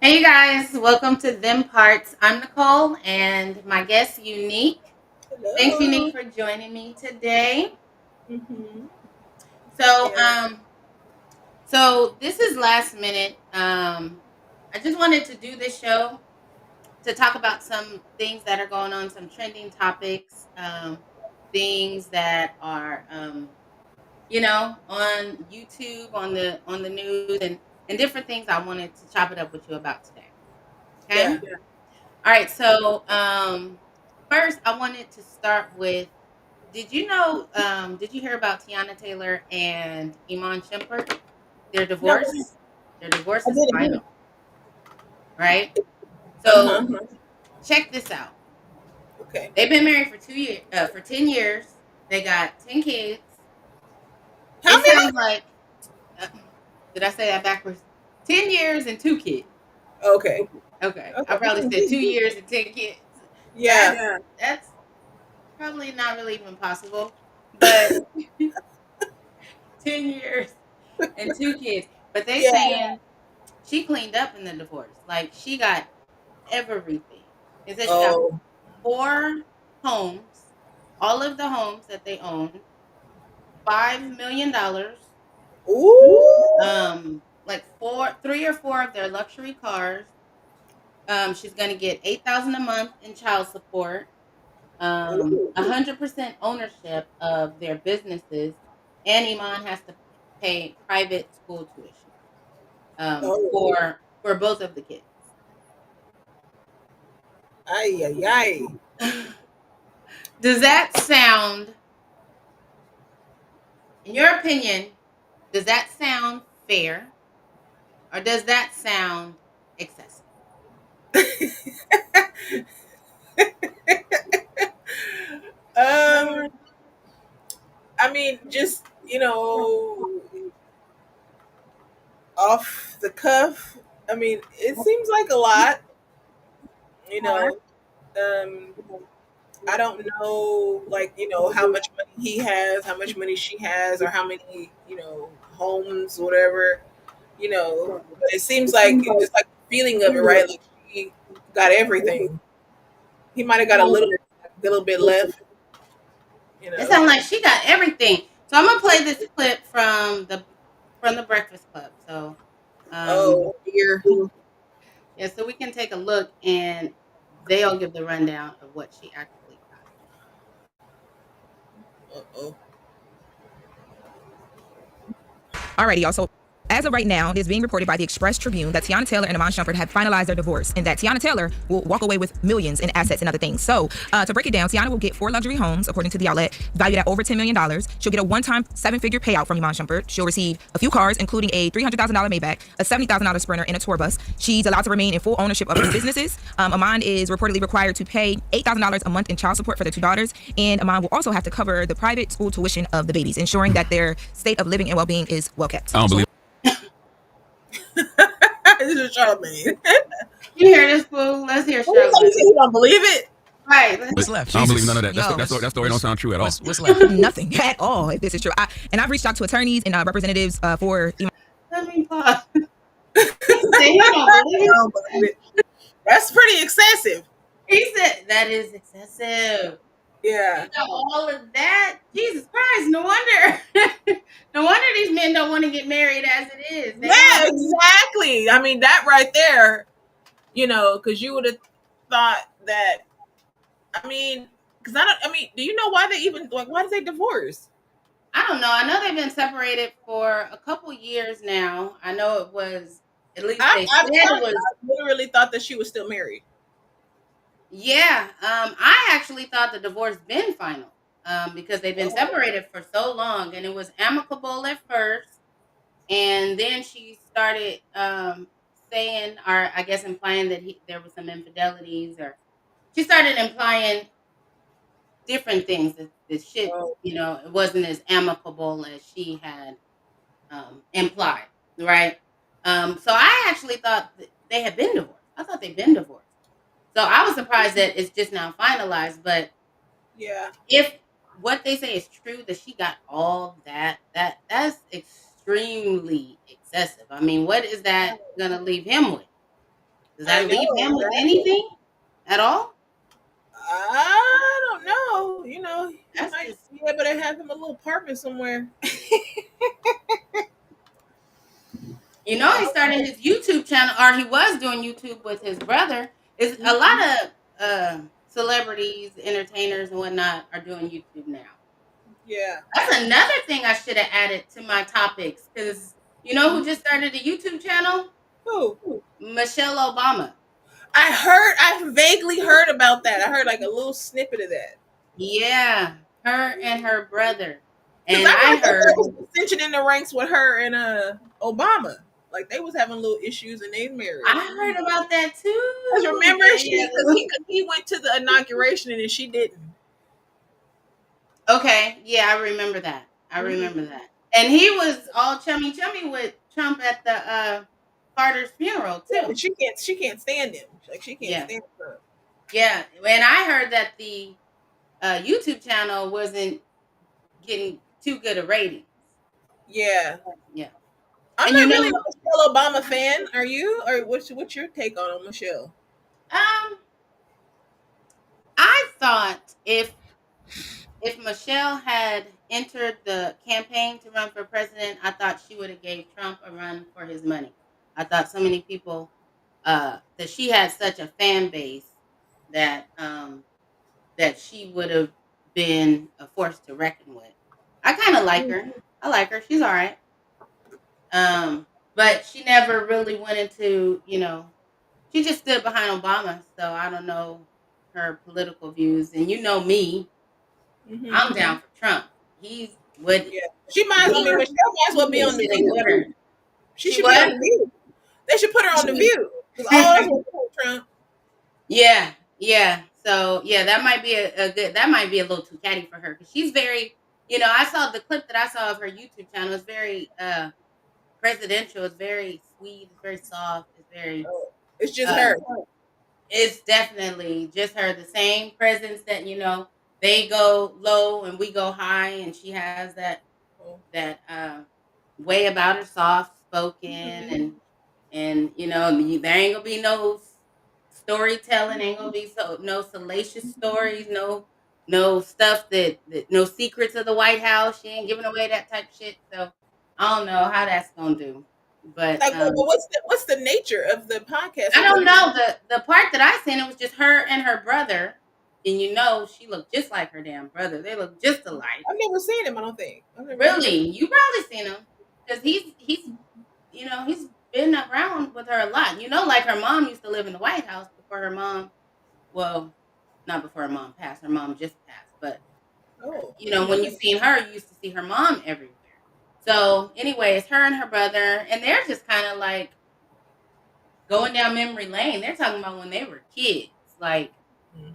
Hey, you guys, welcome to Them Parts. I'm Nicole and my guest, Unique. Thanks, Hello. Unique, for joining me today. Mm-hmm. So, Yeah. this is last minute. I just wanted to do this show to talk about some things that are going on, some trending topics, things that are, on YouTube, on the news, and different things. I wanted to chop it up with you about today. Okay. Yeah. All right, so first I wanted to start with, did you hear about Teyana Taylor and Iman Shumpert? Their No, divorce? Their divorce I is didn't. final, right? Uh-huh. So check this out. Okay. They've been married for 2 years, for 10 years. They got 10 kids. How It many? sounds like, uh, did I say that backwards? 10 years and 2 kids. Okay. Okay, I probably said Okay. 2 years and 10 kids. Yeah. That's probably not really even possible, but 10 years and 2 kids. But they Yeah. saying she cleaned up in the divorce. Like she got everything. They said she got Oh. 4 homes, all of the homes that they owned, $5 million. Ooh. Like 3 or 4 of their luxury cars. She's gonna get 8,000 a month in child support. Ooh. 100% ownership of their businesses, and Iman has to pay private school tuition Oh. for both of the kids. Ay, ay, ay. Does that sound, in your opinion, does that sound fair or does that sound excessive? um, I mean, just, off the cuff. I mean, it seems like a lot, you know. Um, I don't know, like, how much money he has, how much money she has, or how many, homes, whatever, But it seems like it's just like the feeling of it, right? Like she got everything. He might have got a little bit left, you It know. sounds like she got everything. So I'm gonna play this clip from the Breakfast Club. So Oh dear. yeah, so we can take a look and they'll give the rundown of what she actually got. Uh-oh. Alrighty, y'all. So as of right now, it is being reported by the Express Tribune that Teyana Taylor and Iman Shumpert have finalized their divorce, and that Teyana Taylor will walk away with millions in assets and other things. So, to break it down, Teyana will get 4 luxury homes, according to the outlet, valued at over $10 million. She'll get a one-time seven-figure payout from Iman Shumpert. She'll receive a few cars, including a $300,000 Maybach, a $70,000 Sprinter, and a tour bus. She's allowed to remain in full ownership of her businesses. Iman is reportedly required to pay $8,000 a month in child support for their 2 daughters, and Iman will also have to cover the private school tuition of the babies, ensuring that their state of living and well-being is well kept. I don't believe. This is Charlamagne. You hear this, fool? Let's hear What you say? Charlotte. You don't believe it? Right. What's left? I don't believe none of that. That story don't sound true at all. What's left? Nothing at all. If this is true, and I've reached out to attorneys and representatives for. Let me pause. He said he don't I believe don't believe it. That's pretty excessive. He said that is excessive. Yeah. You got all of that. Jesus Christ! No wonder. No wonder these men don't want to get married as it is. They Yeah, don't. exactly. I mean, that right there, because you would have thought that. I mean, because I don't. I mean, do you know why they even like? Why did they divorce? I don't know. I know they've been separated for a couple years now. I know it was, at least I'm, they said I'm it telling you, was. I literally thought that she was still married. Yeah. I actually thought the divorce been final. Because they've been Oh, separated for so long, and it was amicable at first, and then she started saying, or I guess implying that there was some infidelities, or she started implying different things that this shit, oh, it wasn't as amicable as she had implied, right? So I actually thought that they had been divorced. I thought they'd been divorced. So I was surprised that it's just now finalized. But yeah. if what they say is true, that she got all that's extremely excessive. I mean, what is that gonna leave him with? Does I that know leave him with exactly. anything at all? I don't know. He That's might just be able to have him a little apartment somewhere. he started his YouTube channel, or he was doing YouTube with his brother. Is a Mhm. lot of celebrities, entertainers, and whatnot are doing YouTube now. Yeah. That's another thing I should have added to my topics because you know who just started a YouTube channel? Who? Michelle Obama. I vaguely heard about that. I heard like a little snippet of that. Yeah, her and her brother. Because And I I heard that there heard, was dissension in the ranks with her and Obama. Like they was having little issues in their marriage. I heard about that Cause too. remember Yeah, she, yeah. cause he went to the inauguration and then she didn't. Okay, yeah, I remember that. I remember Mm-hmm. that. And he was all chummy chummy with Trump at the Carter's funeral Yeah, but too. she can't stand him. Like she can't Yeah, stand him. yeah. And I heard that the YouTube channel wasn't getting too good a ratings. Yeah, Yeah, I'm and not really a Michelle Obama fan. Are you? Or what's your take on Michelle? um, I thought if Michelle had entered the campaign to run for president, I thought she would have gave Trump a run for his money. I thought so many people that she had such a fan base that that she would have been a force to reckon with. I kind of like her. I like her. She's all right. But she never really went into, she just stood behind Obama. So I don't know her political views. And you know me, Mm-hmm. I'm down for Trump. He's what Yeah, she might. I he mean, Michelle might as well be he on the should have View. put her. She She should be on what? the View. They should put her on the View because all that's what Trump. Yeah, yeah. So yeah, that might be a good. That might be a little too catty for her because she's very. I saw the clip that I saw of her YouTube channel. It's very presidential. It's very sweet. It's very soft. It's very. Oh, it's just Uh, her. it's definitely just her. The same presence that they go low and we go high, and she has that way about her, soft spoken, and there ain't gonna be no storytelling, ain't gonna be no salacious stories, no stuff that no secrets of the White House. She ain't giving away that type of shit. So I don't know how that's gonna do, but Like, well, what's the nature of the podcast? I Like, what don't do you? know. The part that I seen, it was just her and her brother, and she looked just like her damn brother. They look just alike. I've never seen him. I don't think I've never. Really, you probably seen him because he's been around with her a lot. Like her mom used to live in the White House before her mom. Well, not before her mom passed. Her mom just passed, but Oh, when you seen her, you used to see her mom everywhere. So, anyway, it's her and her brother, and they're just kind of like going down memory lane. They're talking about when they were kids, like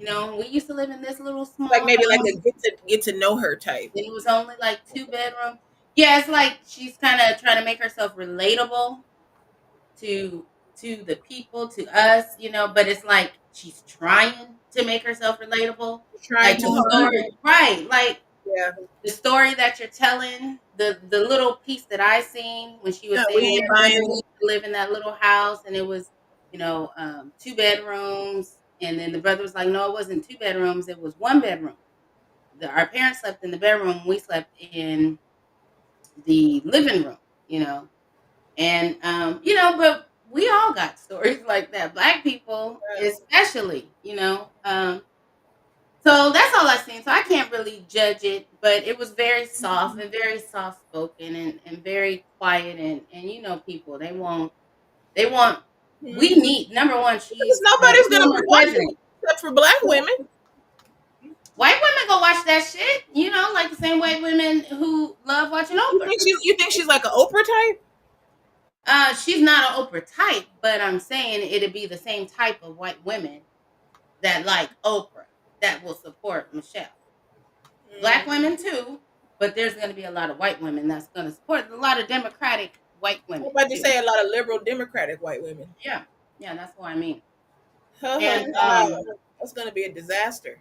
we used to live in this little small like maybe like house. a get to know her type. And it was only like 2 bedrooms. Yeah, it's like she's kind of trying to make herself relatable to the people, to us, but it's like she's trying to make herself relatable. Trying Like too the hard. story, right? Like Yeah, the story that you're telling, the little piece that I seen when she was no, saying, we ain't yeah, buying we it. used to live in that little house and it was, 2 bedrooms. And then the brother was like, no, it wasn't 2 bedrooms. It was 1 bedroom. Our parents slept in the bedroom. We slept in the living room, and but we all got stories like that. Black people, especially, so that's all I seen. So I can't really judge it, but it was very soft and very soft spoken and very quiet and people they want we Mhm. need number one, Because she's a nobody's gonna former be watching president. except for black women. White women go watch that shit, like the same white women who love watching You Oprah. think she's like an Oprah type? She's not an Oprah type, but I'm saying it'd be the same type of white women that like Oprah that will support Michelle. Black Mm. women too, but there's going to be a lot of white women that's going to support a lot of Democratic white I'm women about to too. say a lot of liberal Democratic white women. Yeah, yeah, that's what I mean. Oh And God, that's gonna be a disaster.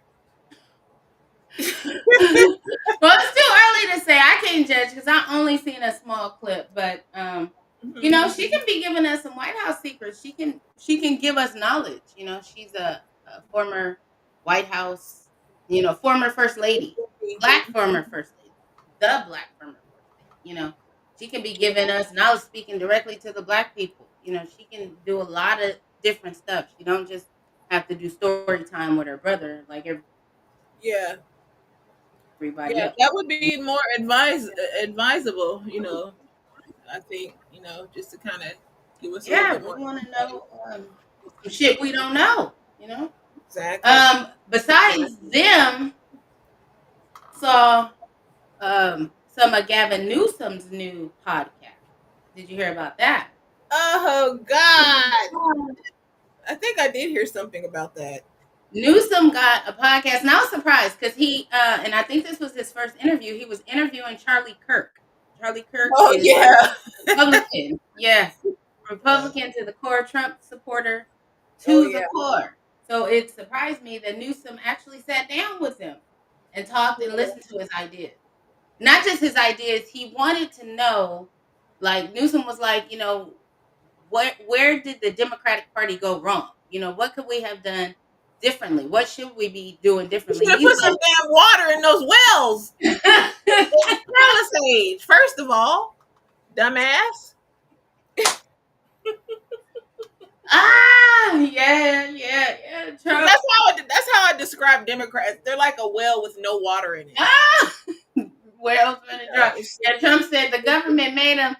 well, it's too early to say. I can't judge because I only seen a small clip, but She can be giving us some White House secrets. She can give us knowledge. She's a former White House, former first lady, black former first lady, the black former first lady. She can be giving us knowledge, speaking directly to the black people. She can do a lot of different stuff. She don't just have to do story time with her brother like Yeah. everybody Yeah, else. that would be more advisable, I think, just to kind of give us a little Yeah, bit we more want to insight. know some shit we don't know. Exactly. Besides them, saw some of Gavin Newsom's new podcast. Did you hear about that? Oh God. I think I did hear something about that. Newsom got a podcast, and I was surprised because he and I think this was his first interview. He was interviewing Charlie Kirk. Charlie Kirk Oh is yeah. Republican, yeah, Yeah. Republican to the core, Trump supporter Oh to the yeah. core. So it surprised me that Newsom actually sat down with him and talked and listened to his ideas. Not just his ideas, he wanted to know, like Newsom was like, where did the Democratic Party go wrong? What could we have done differently? What should we be doing You differently? should have He put some damn water in those wells. said, Palisade, first of all, dumbass. Trump. That's how I describe Democrats. They're like a well with no water in it. Where else gonna drop? Yeah, Trump said the government made them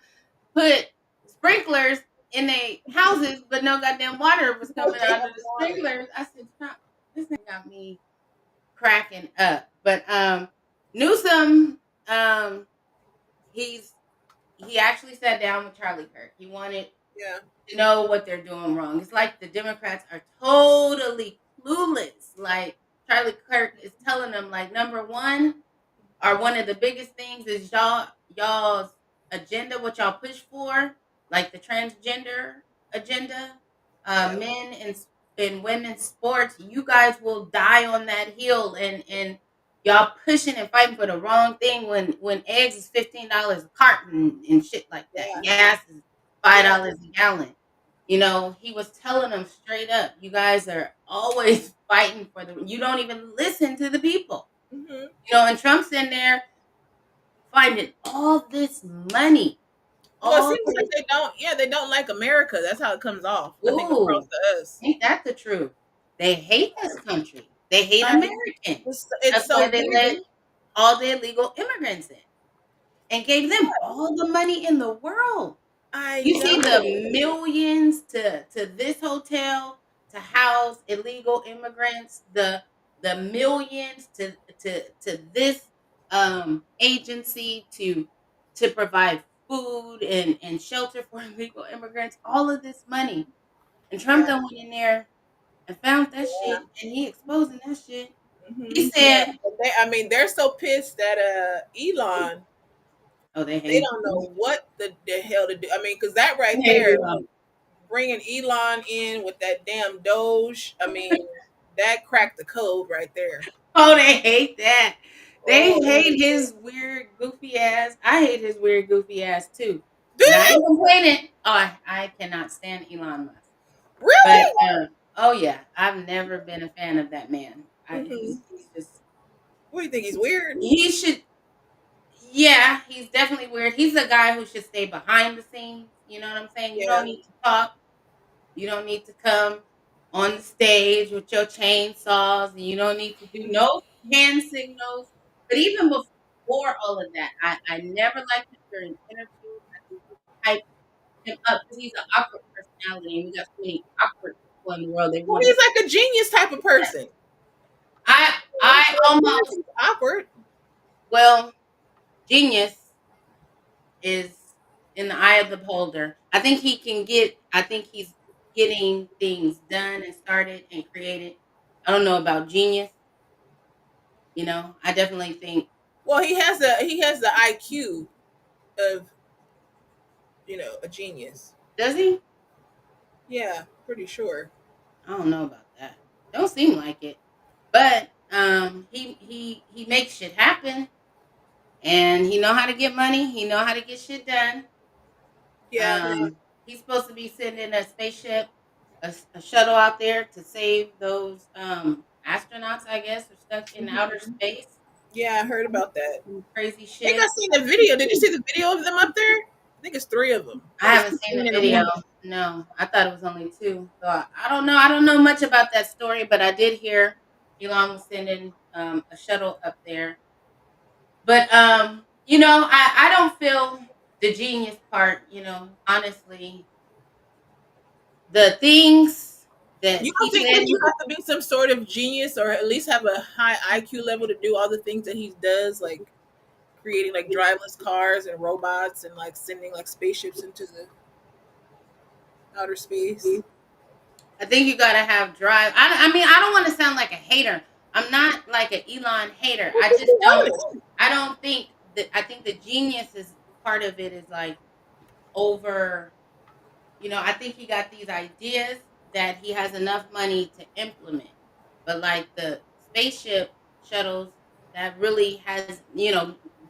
put sprinklers in their houses, but no goddamn water was coming out of the sprinklers. I said, Trump, this thing got me cracking up. But Newsom, he actually sat down with Charlie Kirk. He wanted Yeah. to know what they're doing wrong. It's like the Democrats are totally clueless. Like Charlie Kirk is telling them, like, number one, are one of the biggest things is y'all's agenda, what y'all push for, like the transgender agenda, Yeah. men in women's sports. You guys will die on that hill, and y'all pushing and fighting for the wrong thing when eggs is $15 a carton and shit like that. Yeah. Gas is $5 a gallon. He was telling them straight up, you guys are always fighting for you don't even listen to the people. Mm-hmm. And Trump's in there finding all this money. Well, it All seems like this. they don't like America. That's how it comes off. I think across Ooh, to us. ain't that the truth? They hate this country. They hate I mean, Americans. it's That's why so they weird. let all the illegal immigrants in and gave them all the money in the world. I You see know. the millions to this hotel to house illegal immigrants, the millions to this agency to provide food and shelter for illegal immigrants, all of this money. And Trump Yeah. done went in there and found that shit, Yeah. and he exposing that shit. He Yeah. said, They're so pissed that Elon. "Oh, they They hate don't him. know what the hell to do. I mean, because that They right hate there, Elon. bringing Elon in with that damn Doge. I mean, that cracked the code right there. Oh, they hate that. They Oh, hate his weird, goofy ass. I hate his weird, goofy ass too. do And I you ain't complaining. Oh, I cannot stand Elon Musk. But really? oh yeah, I've never been a fan of that man. Hmm. He's just What do you think? He's weird. he should. Yeah, he's definitely weird. He's a guy who should stay behind the scenes. You know what I'm saying? You don't Yeah. need to talk. You don't need to come on the stage with your chainsaws, and you don't need to do no hand signals. But even before all of that, I never liked him during interviews. I think people hype him up because he's an awkward personality, and we got so many awkward people in the world. They Well, want to. he's like a genius type of person. I almost He's awkward. well, genius is in the eye of the beholder. I think he can get. I think he's getting things done and started and created. I don't know about genius. I definitely think. Well, he has the IQ of a genius. Does he? Yeah, pretty sure. I don't know about that. Don't seem like it. But he makes shit happen, and he know how to get money. He know how to get shit done. Yeah. He's supposed to be sending a spaceship, a shuttle out there to save those astronauts, I guess, are stuck in outer Mhm. space. Yeah, I heard about that. Crazy I think I shit. seen the video. Did you see the video of them up there? I think it's three of them, I or it's haven't two seen men the and a video. woman. No, I thought it was only two. So I don't know. I don't know much about that story, but I did hear Elon was sending a shuttle up there. But I don't feel the genius part. Honestly, the things that You he don't think said. that you have to be some sort of genius, or at least have a high IQ level to do all the things that he does, like creating like driverless cars and robots and like sending like spaceships into the outer space? I think you gotta have drive. I mean, I don't want to sound like a hater. I'm not like an Elon hater. Well, I just just be don't. honest. I don't think that. I think the genius is part of it is like over. I think he got these ideas that he has enough money to implement. But like the spaceship shuttles that really has,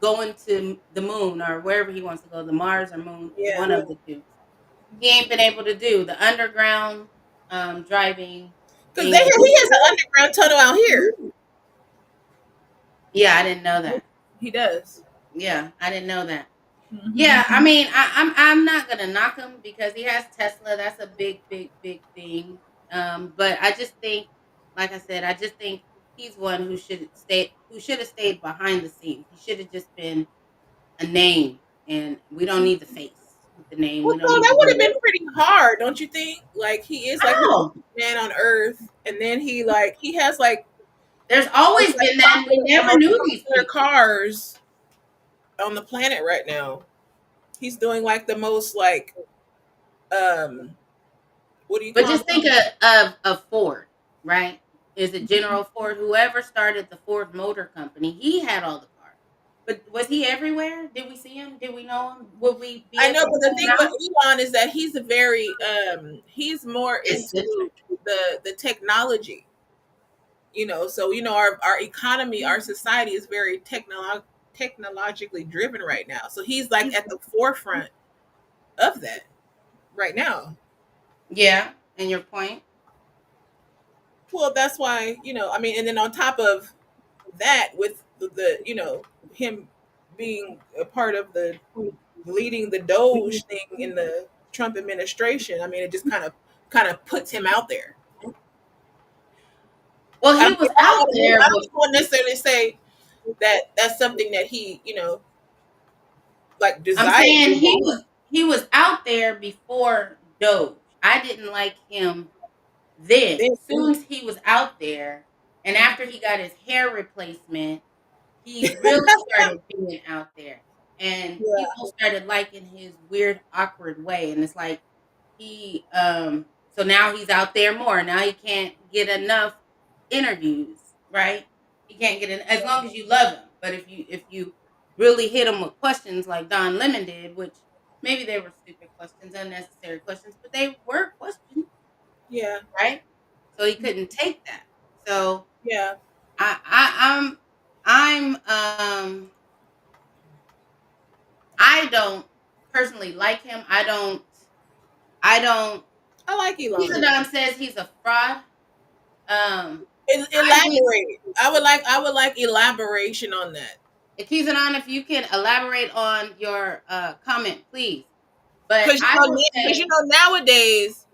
going to the moon or wherever he wants to go, the Mars or moon, Yeah, one of the two. He ain't been able to do the underground driving because thing. he has an underground tunnel out here. Yeah, I didn't know that. He does. Yeah, I didn't know that. Hmm. Yeah, I mean, I'm not gonna knock him because he has Tesla. That's a big, big, big thing. But I just think, like I said, I just think he's one who should have stayed behind the scenes. He should have just been a name, and we don't need the face with the name. Well, We don't so need that the would have voice. been pretty hard, don't you think? Like he is like the Oh, richest man on earth, and then he has like there's most always like been that, and we the never most knew these popular people. cars on the planet right now. He's doing like the most like um what do you But call just them? think of Ford, right? Is it General Ford? Whoever started the Ford Motor Company, he had all the cars. But was he everywhere? Did we see him? Did we know him? Would we be I able know, to but the point him thing with out? Elon is that he's a very he's more into Eccentric. the technology. So our economy, our society is very technologically driven right now. So he's like at the forefront of that right now. Yeah, and your point. Well, that's why, I mean, and then on top of that, with the him being a part of the leading the Doge thing in the Trump administration, I mean, it just kind of puts him out there. Well, I he mean, was out there, I but don't want to necessarily say that that's something that he, like I'm desires. saying he was out there before Doge. I didn't like him then. Then, Soon as he was out there, and after he got his hair replacement, he really started being out there. And yeah, people started liking his weird, awkward way. And it's like so now he's out there more. Now he can't get enough interviews, right? He can't get in as long as you love him. But if you really hit him with questions like Don Lemon did, which maybe they were stupid questions, unnecessary questions, but they were questions, yeah, right? So he couldn't take that. So yeah. I, I I'm I don't personally like him. I don't I like Elon. Kizadon says he's a fraud. I think Elaborate. I would like elaboration on that. Kizadon, if you can elaborate on your comment, please. But Because I will say, nowadays,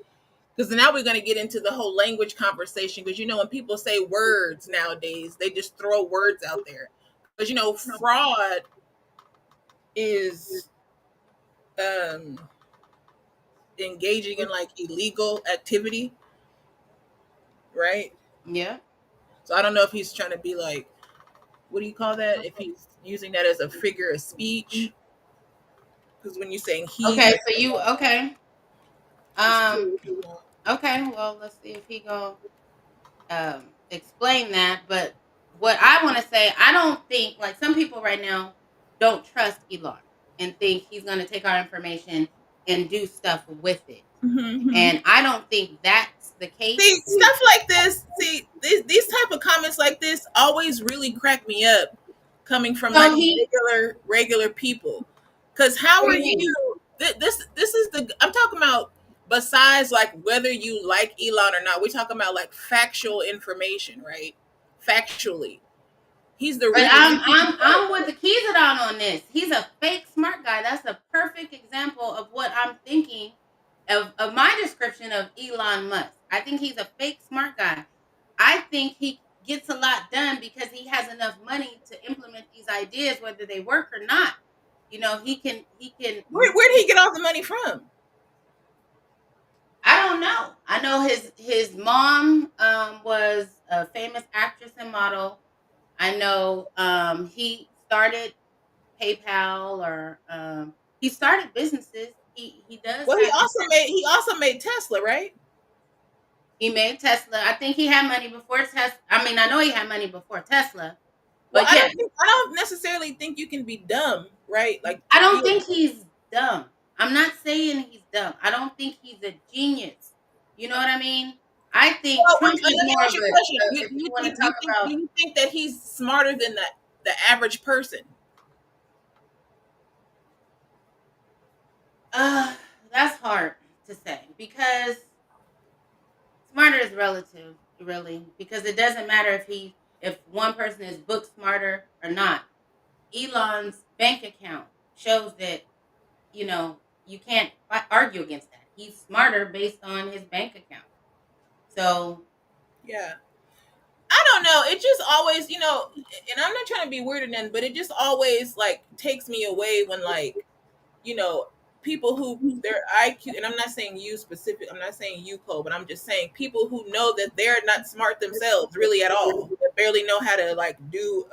because now we're going to get into the whole language conversation. Because when people say words nowadays, they just throw words out there. Because fraud is um engaging in like illegal activity, right? yeah. So I don't know if he's trying to be like, what do you call that? If he's using that as a figure of speech, because when you're saying he, Okay, so you okay. just Um curious about. okay, well let's see if he gonna explain that. But what I want to say, I don't think like some people right now don't trust Elon and think he's going to take our information and do stuff with it. Mm-hmm. And I don't think that's the case. See, stuff like this. See, these type of comments like this always really crack me up, coming from So like he, regular people. Because how what are do you you? mean? this is the I'm talking about. Besides, like whether you like Elon or not, we're talking about like factual information, right? Factually, he's the But richest. I'm with the Kizadon on this. He's a fake smart guy. That's a perfect example of what I'm thinking of my description of Elon Musk. I think he's a fake smart guy. I think he gets a lot done because he has enough money to implement these ideas, whether they work or not. He can Where did he get all the money from? I don't know. I know his mom was a famous actress and model. I know he started PayPal or he started businesses. He does Well, have he also made Tesla, right? he made Tesla. I think he had money before Tesla. I mean, I know he had money before Tesla, Well, but yeah, I don't necessarily think you can be dumb, right? Like I to don't be think he's dumb. I'm not saying he's dumb. I don't think he's a genius. You know what I mean? I think well, Trump let is me more ask of you a a, question. if you want to talk about, Do you think that he's smarter than the average person? uh, that's hard to say because smarter is relative, really, because it doesn't matter if one person is book smarter or not. Elon's bank account shows that you can't argue against that. He's smarter based on his bank account. So, Yeah. I don't know. It just always, and I'm not trying to be weird or nothing, but it just always like takes me away when like, you know, people who their IQ, and I'm not saying you specific, I'm not saying you, Cole, but I'm just saying people who know that they're not smart themselves really at all, that barely know how to like do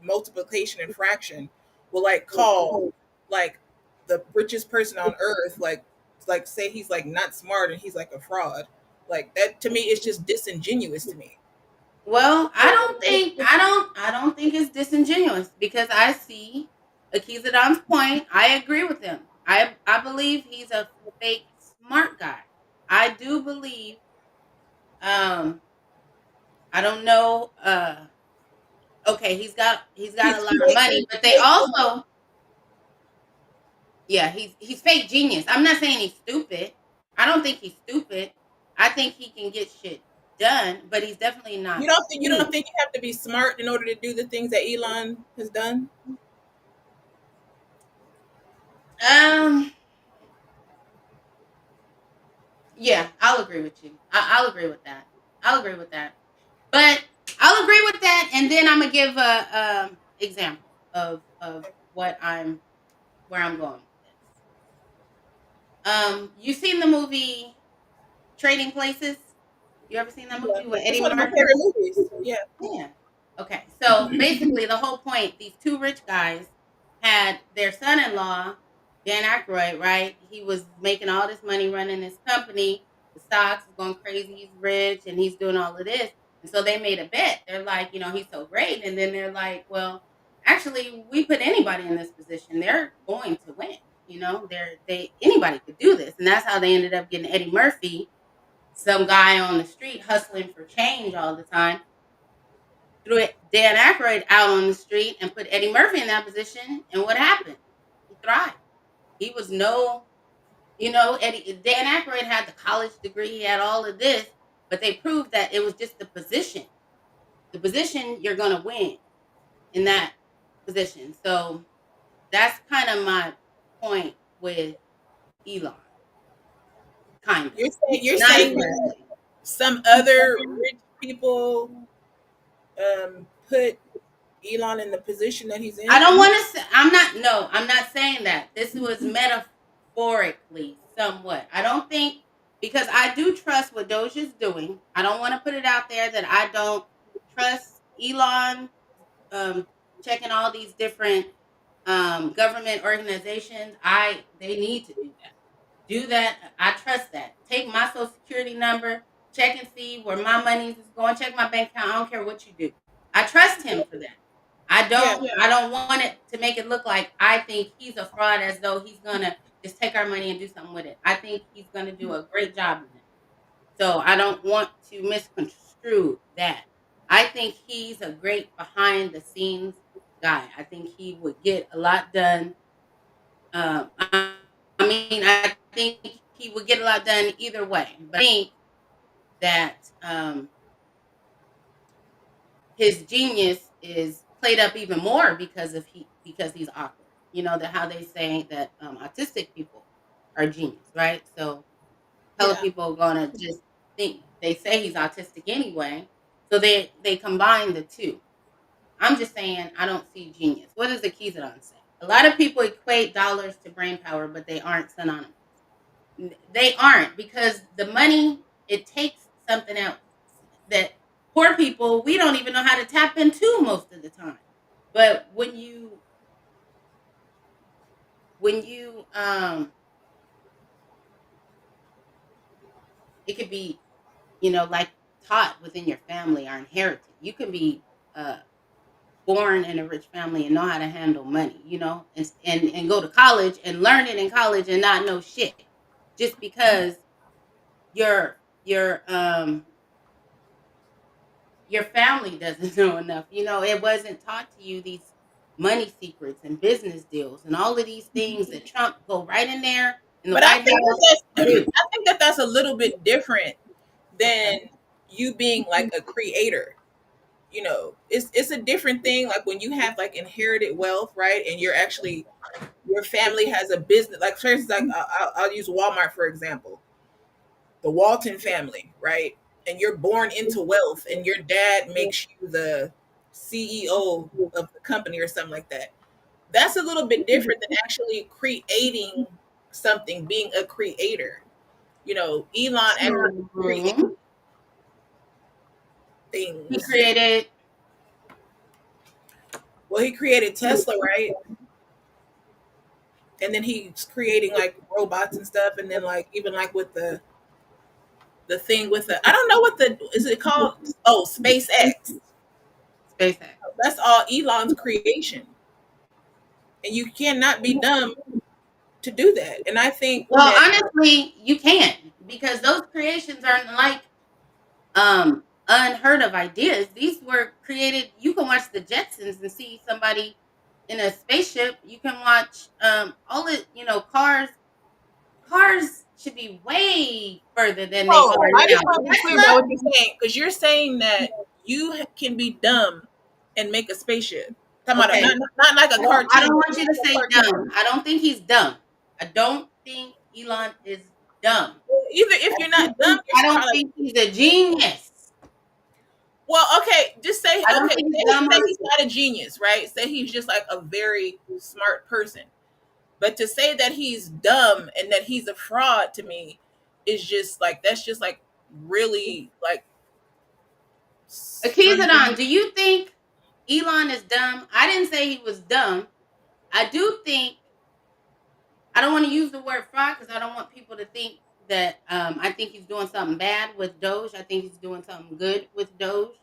multiplication and fraction, will like call like the richest person on earth, like say he's like not smart and he's like a fraud. Like that to me, it's just disingenuous to me. well, I don't think it's disingenuous because I see Akizadon's point. I agree with him. I believe he's a fake smart guy. I do believe I don't know okay, he's got a lot of money, but they also yeah, he's fake genius. I'm not saying he's stupid. I don't think he's stupid. I think he can get shit done, but he's definitely not You don't stupid. think you have to be smart in order to do the things that Elon has done? Um, yeah, I'll agree with you. I'll agree with that. I'll agree with that. But I'll agree with that, and then I'm gonna give a example of what I'm where I'm going with this. You seen the movie Trading Places? You ever seen that Yeah, movie with it's Eddie one of my Murphy? favorite movies. Yeah, Yeah. Okay. So basically, the whole point, these two rich guys had their son-in-law, Dan Aykroyd, right? He was making all this money running this company. The stocks is going crazy. He's rich and he's doing all of this. And so they made a bet. They're like, he's so great. And then they're like, well, actually, we put anybody in this position. They're going to win. Anybody could do this. And that's how they ended up getting Eddie Murphy, some guy on the street hustling for change all the time, threw Dan Aykroyd out on the street and put Eddie Murphy in that position. And what happened? He thrived. He was Eddie Dan Aykroyd had the college degree, he had all of this, but they proved that it was just the position. The position you're gonna win in that position. So that's kind of my point with Elon, kind of. you're Not saying that exactly. some other rich people put Elon in the position that he's I in. don't want to say, I'm not saying that. This was metaphorically somewhat. I don't think, because I do trust what Doja's doing. I don't want to put it out there that I don't trust Elon um, checking all these different government organizations. They need to do that. Do that. I trust that. Take my social security number, check and see where my money is going, check my bank account. I don't care what you do. I trust him for that. I Yeah, don't I don't want it to make it look like I think he's a fraud as though he's gonna just take our money and do something with it. I think he's gonna do a great job in it. So I don't want to misconstrue that. I think he's a great behind the scenes guy. I think he would get a lot done. I'm I mean, I think he would get a lot done either way. But I think that his genius is played up even more because he's awkward. You know, how they say that autistic people are genius, right? So color Yeah. people are gonna just think they say he's autistic anyway. So they combine the two. I'm just saying I don't see genius. What does the Kizadon say? A lot of people equate dollars to brain power, but they aren't synonymous. They aren't, because the money, it takes something else that poor people, we don't even know how to tap into most of the time. But when you it could be, like, taught within your family or inherited. You can be uh born in a rich family and know how to handle money, and go to college and learn it in college and not know shit, just because your your um your family doesn't know enough. It wasn't taught to you, these money secrets and business deals and all of these things that Trump go right in there in the But I White think House that to that's do. I think that that's a little bit different Okay. than you being like a creator. It's a different thing. Like when you have like inherited wealth, right? And you're actually your family has a business. Like for instance, like I'll use Walmart for example. The Walton family, right? And you're born into wealth, and your dad makes you the CEO of the company or something like that. That's a little bit different than actually creating something, being a creator. Elon actually created Mhm. He things. created. Well, he created Tesla, right? And then he's creating like robots and stuff, and then like even like with the thing with the I don't know what the is it called? Oh, SpaceX. SpaceX. That's all Elon's creation, and you cannot be dumb to do that. And I think Well, that honestly, you can't, because those creations aren't like unheard of ideas. These were created. You can watch the Jetsons and see somebody in a spaceship. You can watch all it, cars should be way further than they oh, are I now. just want to be clear about Tesla? what you're saying because you're saying that you can be dumb and make a spaceship. Talking about Okay. not like a Well, I cartoon, don't but want you like to a say cartoon. dumb. I don't think he's dumb. I don't think Elon is dumb. Either if you're not dumb, you're I don't probably think he's a genius. well. Okay, just say I don't okay. think he's Say, dumb say or he's not a genius, right? Say he's just like a very smart person. But to say that he's dumb and that he's a fraud to me is just like that's just like really like Akizadon, do you think Elon is dumb? I didn't say he was dumb. I do think, I don't want to use the word fraud because I don't want people to think that I think he's doing something bad with Doge. I think he's doing something good with Doge.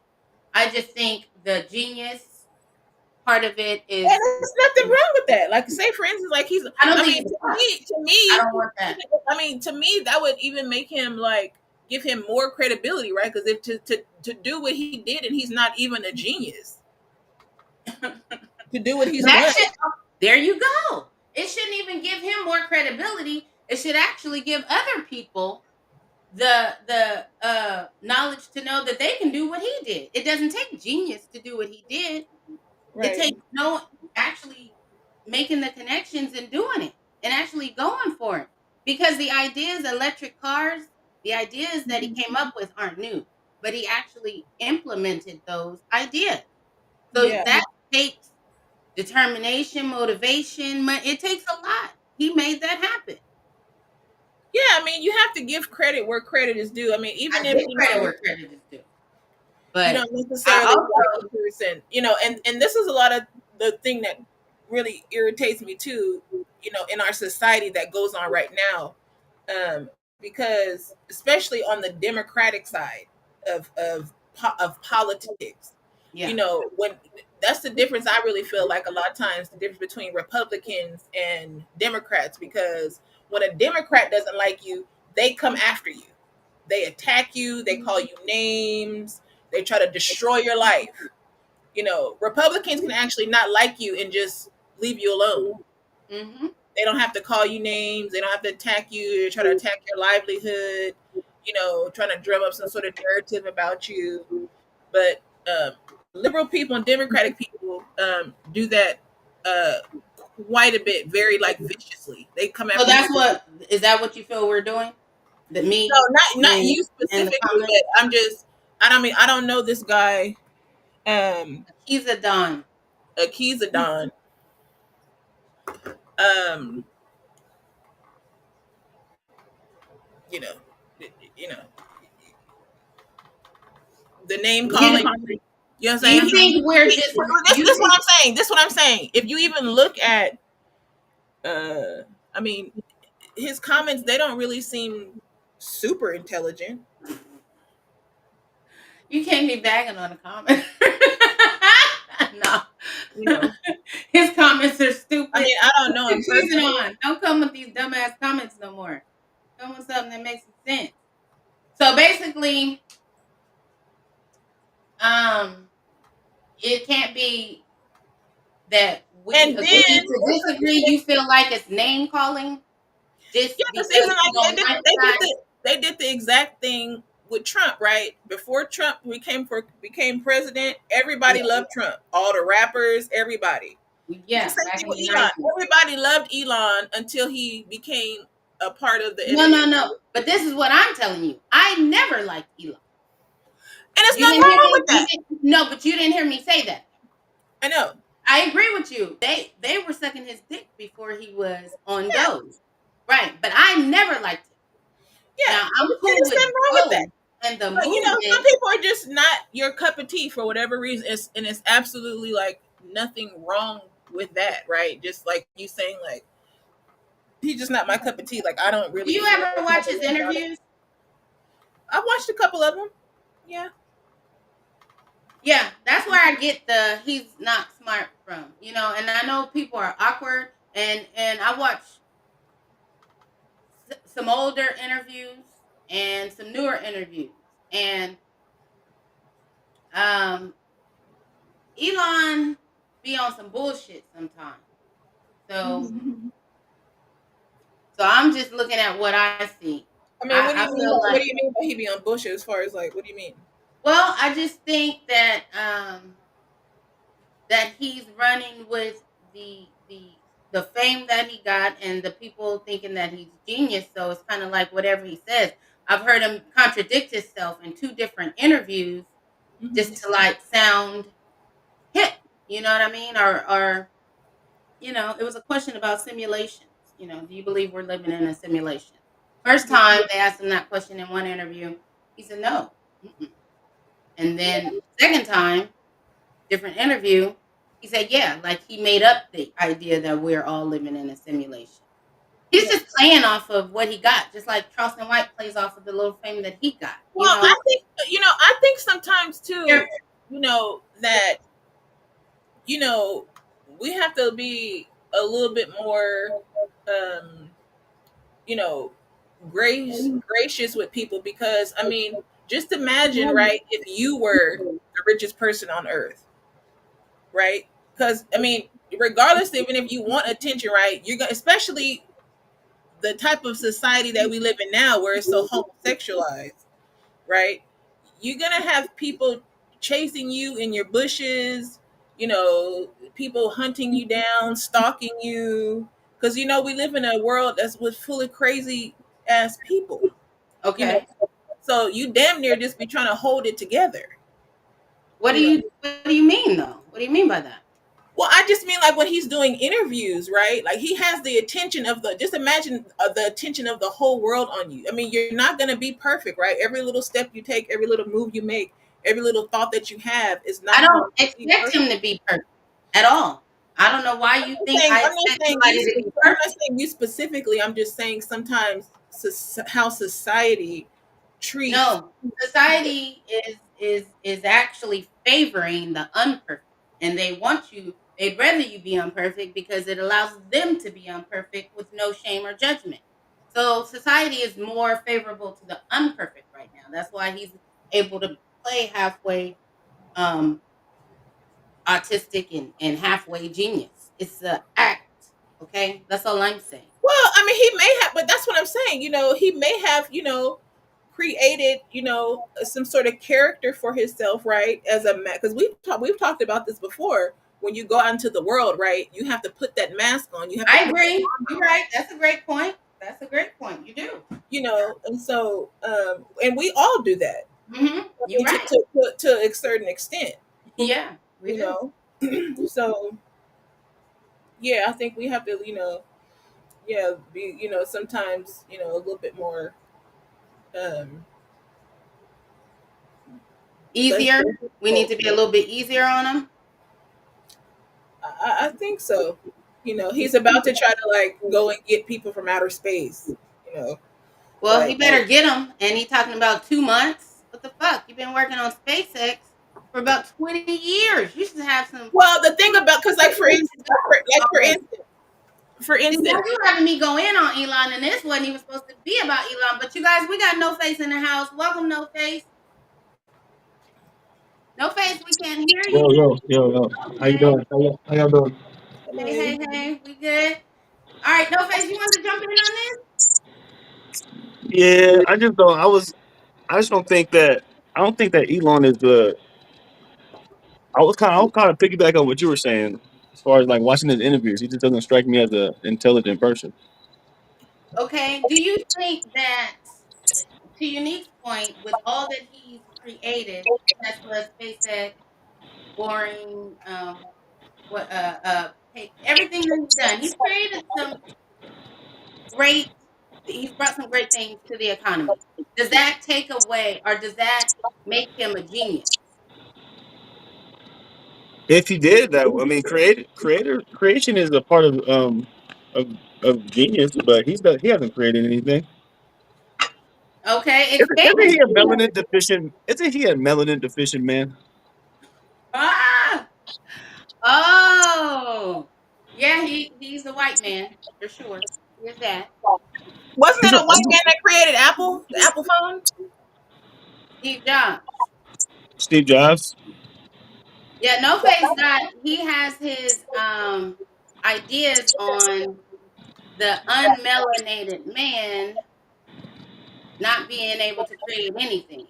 I just think the genius part of it and is, there's nothing wrong with that. Like say for instance, like he's I don't I think mean he's smart. I don't want that. to me that would even make him like give him more credibility, right? Because if to do what he did and he's not even a genius to do what he's That done. should, there you go. It shouldn't even give him more credibility. It should actually give other people the knowledge to know that they can do what he did. It doesn't take genius to do what he did. It Right. takes no actually making the connections and doing it and actually going for it. Because the ideas, electric cars, the ideas that he came up with aren't new, but he actually implemented those ideas. So Yeah. that takes determination, motivation. It takes a lot. He made that happen. Yeah, I mean, you have to give credit where credit is due. I mean, even I if give credit where credit is due, you but don't I necessarily like also, the person, and this is a lot of the thing that really irritates me too, in our society that goes on right now, because especially on the Democratic side of politics, yeah. when that's the difference. I really feel like a lot of times the difference between Republicans and Democrats, because when a Democrat doesn't like you, they come after you, they attack you, they call you names, they try to destroy your life. Republicans can actually not like you and just leave you alone. Hmm. They don't have to call you names. They don't have to attack you or try to attack your livelihood. Trying to drum up some sort of narrative about you. But liberal people and democratic people do that uh, quite a bit, very like viciously. They come So after you. that's what is that what you feel we're doing? That No, me not and you the specifically, comments. but I don't know this guy. Um, He's a don. Akizadon. Um, you know, you know, the name calling. You You know what I'm you saying? think we're just This what I'm saying. This what I'm saying. If you even look at, I mean, his comments, they don't really seem super intelligent. you can't be bagging on a comment. No. You know, His comments are I stupid. mean, I don't know him Choose it personally. on. Don't come with these dumbass comments no more. Come with something that makes some sense. So basically, um, it can't be that we And agree then to disagree. You feel like it's name calling just yeah, because because even you like don't like the guy. they did the exact thing with Trump, right? Before Trump became president, everybody Yeah, loved Trump. All the rappers, everybody. It's the yeah, same back thing in with the Elon. 90s. Everybody loved Elon until he became a part of the No, and no, no. But this is what I'm telling you. I never liked Elon. there's You nothing didn't hear wrong me. with that. No, but you didn't hear me say that. I know. I agree with you. They were sucking his dick before he was on Yeah, Doge. Right. But I never liked him. yeah. Now I'm cool There's with nothing wrong with that. Doge and the But some movement. people are just not your cup of tea for whatever reason. It's absolutely like nothing wrong with that, right? Just like you saying, like he's just not my cup of tea. Like I don't Do really you feel ever watch his about it. interviews? I've watched a couple of them. Yeah. Yeah, that's where I get the he's not smart from. And I know people are awkward and I watch some older interviews and some newer interviews. And um Elon be on some bullshit sometimes. So so I'm just looking at what I see. I mean, what do I you mean? feel What like do you mean by he be on bullshit? As far as like, what do you mean? well, I just think that he's running with the fame that he got and the people thinking that he's genius. So it's kind of like whatever he says. I've heard him contradict himself in two different interviews Hmm. just to like sound hip. You know what I mean? Or it was a question about simulations. Do you believe we're living in a simulation? First Yeah. time they asked him that question in one interview, he said no. Mm-mm. And then second time, different interview, he said, yeah, like he made up the idea that we're all living in a simulation. He's Yeah. just playing off of what he got, just like Charleston White plays off of the little fame that he got. Well, I think I think sometimes too. Yeah. That you know we have to be a little bit more um you know gracious with people because I mean just imagine, right, if you were the richest person on earth, right? Because I mean regardless, even if you want attention, right, you're gonna, especially the type of society that we live in now where it's so homosexualized, right? You're gonna have people chasing you in your bushes, people hunting you down, stalking you, because we live in a world that's with full of crazy ass people, you know. Okay. So you damn near just be trying to hold it together, What do you know. you mean though? What do you mean by that? Well, I just mean like when he's doing interviews, right? Like he has the attention of just imagine the attention of the whole world on you. I mean, you're not going to be perfect, right? Every little step you take, every little move you make, every little thought that you have is I not going don't to be expect perfect. him to be perfect at all. I don't know why you think I I'm not expect saying somebody to be I'm not perfect. saying you specifically. I'm just saying sometimes how society treats No, people. society is actually favoring the unperfect, and they'd rather you be unperfect because it allows them to be unperfect with no shame or judgment. So society is more favorable to the unperfect right now. That's why he's able to play halfway um autistic and halfway genius. It's the act. Okay, that's all I'm saying. Well, I mean, he may have, but that's what I'm saying. He may have, created, some sort of character for himself, right? As a man, because we've talked about this before. When you go out into the world, right, you have to put that mask on. You have to I put that agree. armor You're on. right. That's a great point. That's a great point. You do. And so, and we all do that. I You're mean, to right. to, to a certain extent, Yeah, we you do. know. So yeah, I think we have to, yeah, be, sometimes, a little bit more, um, less. Easier. We need to be a little bit easier on them. I think so. He's about to try to like go and get people from outer space. You know, Well, he like better get them. And he talking about 2 months. What the fuck? You've been working on SpaceX for about 20 years. You should have some. well, the thing about because like for Already. instance, for See, now instance, you having me go in on Elon, and this wasn't even supposed to be about Elon. But you guys, we got No Face in the house. Welcome, No Face. No Face, we can't hear Yo, you. yo, yo, yo. How you Okay. doing? How y'all doing? Hey, hey, hey, hey. We good. All right, No Face, you want to jump in on this? Yeah, I just don't. I just don't think that. I don't think that Elon is the. I was kind of piggyback on what you were saying as far as like watching his interviews. He just doesn't strike me as an intelligent person. Okay. Do you think that, to Unique's point, with all that he's created, Tesla, SpaceX, boring, what, everything that he's done, he's created some great. He's brought some great things to the economy. Does that take away, or does that make him a genius? If he did that, I mean, creation is a part of of genius, but he hasn't created anything. Okay, Isn't expand. he a melanin deficient? Isn't he a melanin deficient man? Ah, oh, yeah, he's a white man for sure. He is that. wasn't He's it a, a white man that created Apple, the Apple phone? Steve Jobs. Steve Jobs. Yeah, No Face got he has his ideas on the unmelanated man not being able to create anything.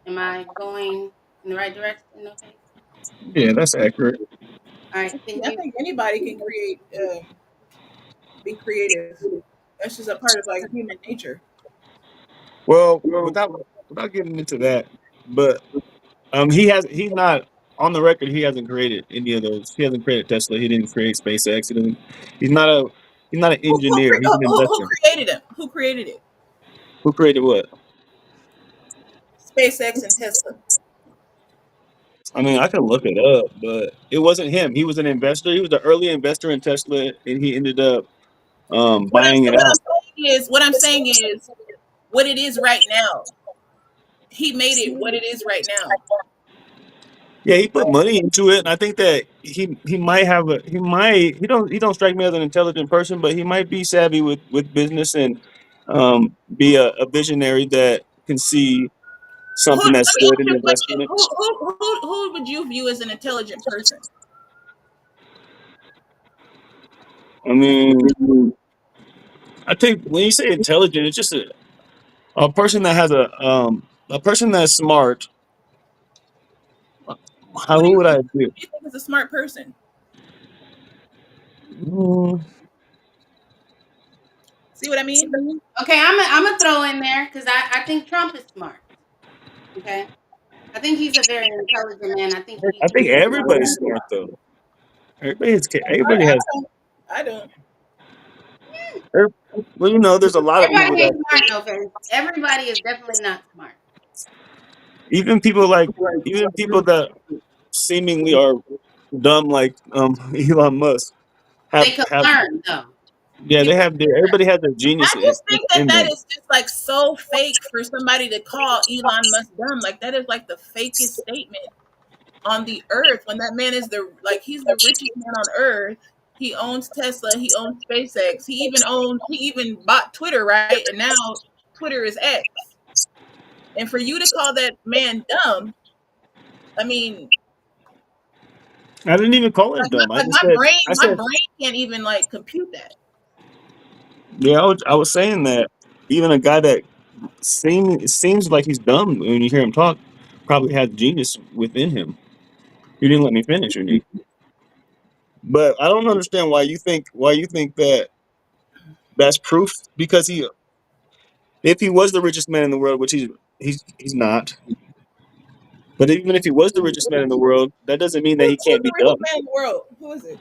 Am I going in the right direction, No Face? Yeah, that's accurate. All right, can I you think anybody can be creative. That's just a part of like human nature. Well, without getting into that, but he's not on the record. He hasn't created any of those. He hasn't created Tesla. He didn't create SpaceX. He didn't. He's not a he's not an engineer. He's an Who investor. created him? Who created it? Who created what? SpaceX and Tesla. I mean, I can look it up, but it wasn't him. He was an investor. He was the early investor in Tesla, and he ended up What buying it out. what I'm saying is what it is right now. He made it what it is right now. Yeah, he put money into it, and I think that he might have a he don't strike me as an intelligent person, but he might be savvy with business and be a visionary that can see something Let that's me good ask and you a invest question. in it. Who would you view as an intelligent person? I mean, I think when you say intelligent, it's just a person that has a person that's smart. How who would I do? Who do you think is a smart person? Mm, See what I mean? okay, I'm gonna throw in there because I think Trump is smart. Okay. I think he's a very intelligent man. I think I he think everybody's smart though. Everybody has. I don't. er- Well, there's a lot of people everybody that ain't smart, No Face. Everybody is definitely not smart. even people like even people that seemingly are dumb like Elon Musk They have could have learn though. yeah they People have their everybody has their genius I just think that in that them. is just like so fake for somebody to call Elon Musk dumb. Like that is like the fakest statement on the earth when that man is he's the richest man on earth. He owns Tesla, he owns SpaceX, he even bought Twitter, right? And now Twitter is X. And for you to call that man dumb, I mean, I didn't even call him dumb. I Like just said, I my said, brain can't even like compute that. yeah, I was saying that even a guy that seems like he's dumb when you hear him talk probably has genius within him. You didn't let me finish, Unique. But I don't understand why you think that that's proof because he if he was the richest man in the world, which he's not. But even if he was the richest man in the world, that doesn't mean that he Who's can't the be richest dumb. man in the world? Who is it?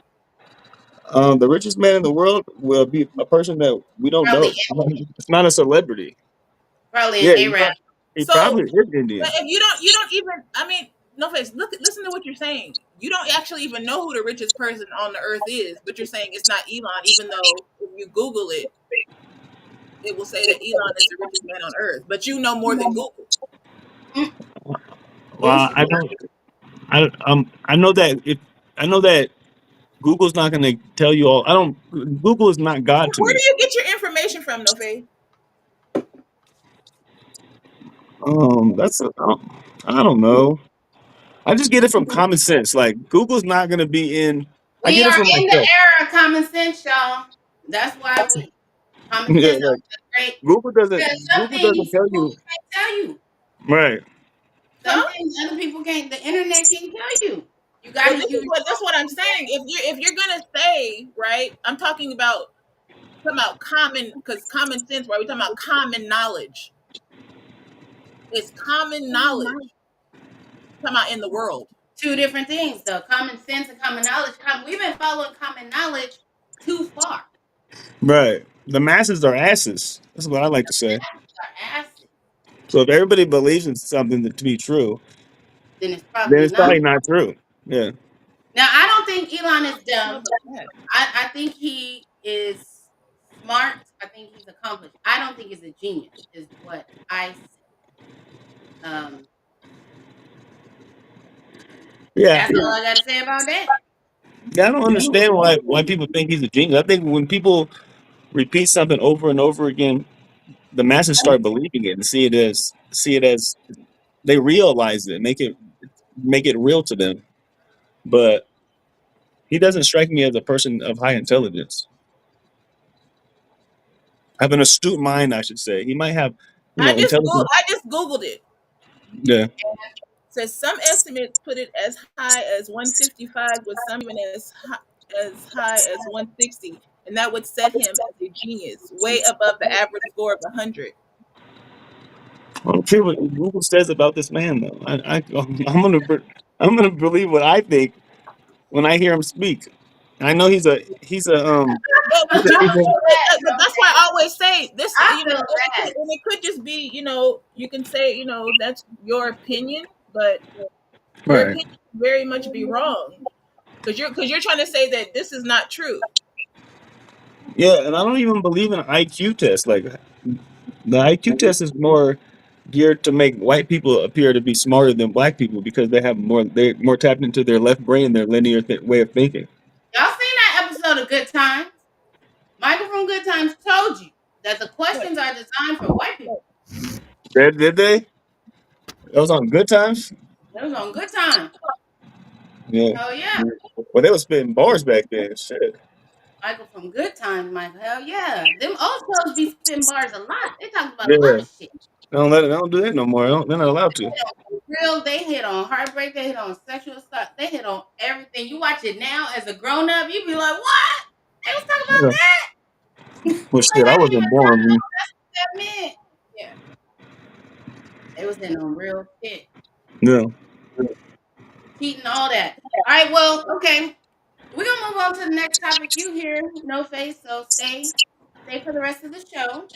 The richest man in the world will be a person that we don't Probably know. It's not a celebrity. probably an Yeah, Arab. he So probably is but Indian. if you don't even, I mean, no face. Listen to what you're saying. You don't actually even know who the richest person on the earth is, but you're saying it's not Elon, even though if you Google it, it will say that Elon is the richest man on earth. But you know more than Google. Mm, Well, bullshit. I know that if I know that Google's not going to tell you all. I don't. Google is not God to Where do me. you get your information from, No Face? That's I don't know. I just get it from common sense. Like Google's not going to be in. I We get it are from in the myself. era of common sense, y'all. That's why we common Yeah, sense like is great. Because some Google doesn't things tell Google you. can't tell you. Right. Some Huh? things other people can't. The internet can't tell you. You got Well, to this is use what your that's what I'm saying. If you're gonna say right, I'm talking about common because common sense. Right, we're talking about common knowledge. It's common knowledge. Talking about in the world. two different things, though. Common sense and common knowledge. We've been following common knowledge too far. Right. The masses are asses. That's what I like to say. Our asses. So if everybody believes in something to be true, Then it's then probably it's not. probably not true. Yeah. Now, I don't think Elon is How dumb. about that? I think he is smart. I think he's accomplished. I don't think he's a genius, is what I say. Um, Yeah. that's all I got to say about that. Yeah, I don't understand why people think he's a genius. I think when people repeat something over and over again, the masses start believing it and see it as they realize it, make it real to them. But he doesn't strike me as a person of high intelligence. Have an astute mind, I should say. He might have, intelligence. I just googled it. Yeah. Says some estimates put it as high as 155, with some even as high as 160, and that would set him as a genius, way above the average score of 100. I don't care what Google says about this man, though. I'm gonna believe what I think when I hear him speak. I know he's a But I you, he's a feel bad. but that's why I always say this. I You know, feel bad. and it could just be, you can say, that's your opinion, but your right. opinion could very much be wrong because you're trying to say that this is not true. Yeah, and I don't even believe in an IQ test. Like the IQ test is more geared to make white people appear to be smarter than black people because they're more tapped into their left brain, their linear way of thinking. Y'all seen that episode of Good Times? Michael from Good Times told you that the What? questions are designed for white people. Did they? That was on Good Times. It was on Good Times. Yeah. Oh yeah. Well, they was spitting bars back then. Shit. Michael from Good Times, Michael. Hell yeah. Them old shows be spitting bars a lot. They talk about a lot Yeah. of shit. They don't do that no more. They're not allowed to. Real, they hit on heartbreak, they hit on sexual stuff, they hit on everything. You watch it now as a grown up, you be like, what? They was talking about Yeah. that? Well, Like, shit, I I didn't even wasn't born then. know that meant. Yeah, they was in on real shit. Yeah. Cheating, all that. All right, well, okay. We're gonna move on to the next topic. You here, no face, so stay for the rest of the show. All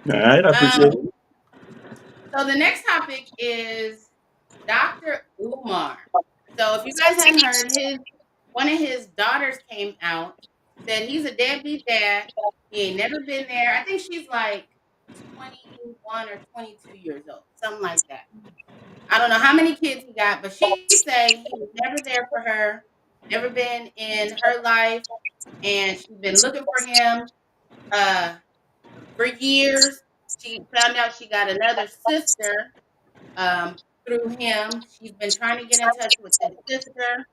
right, I appreciate Um, it. so the next topic is Dr. Umar. So if you guys hadn't heard, his one of his daughters came out, said he's a deadbeat dad. He ain't never been there. I think she's like 21 or 22 years old, something like that. I don't know how many kids he got, but she said he was never there for her, never been in her life, and she's been looking for him uh, for years. She found out she got another sister through him. She's been trying to get in touch with his sister.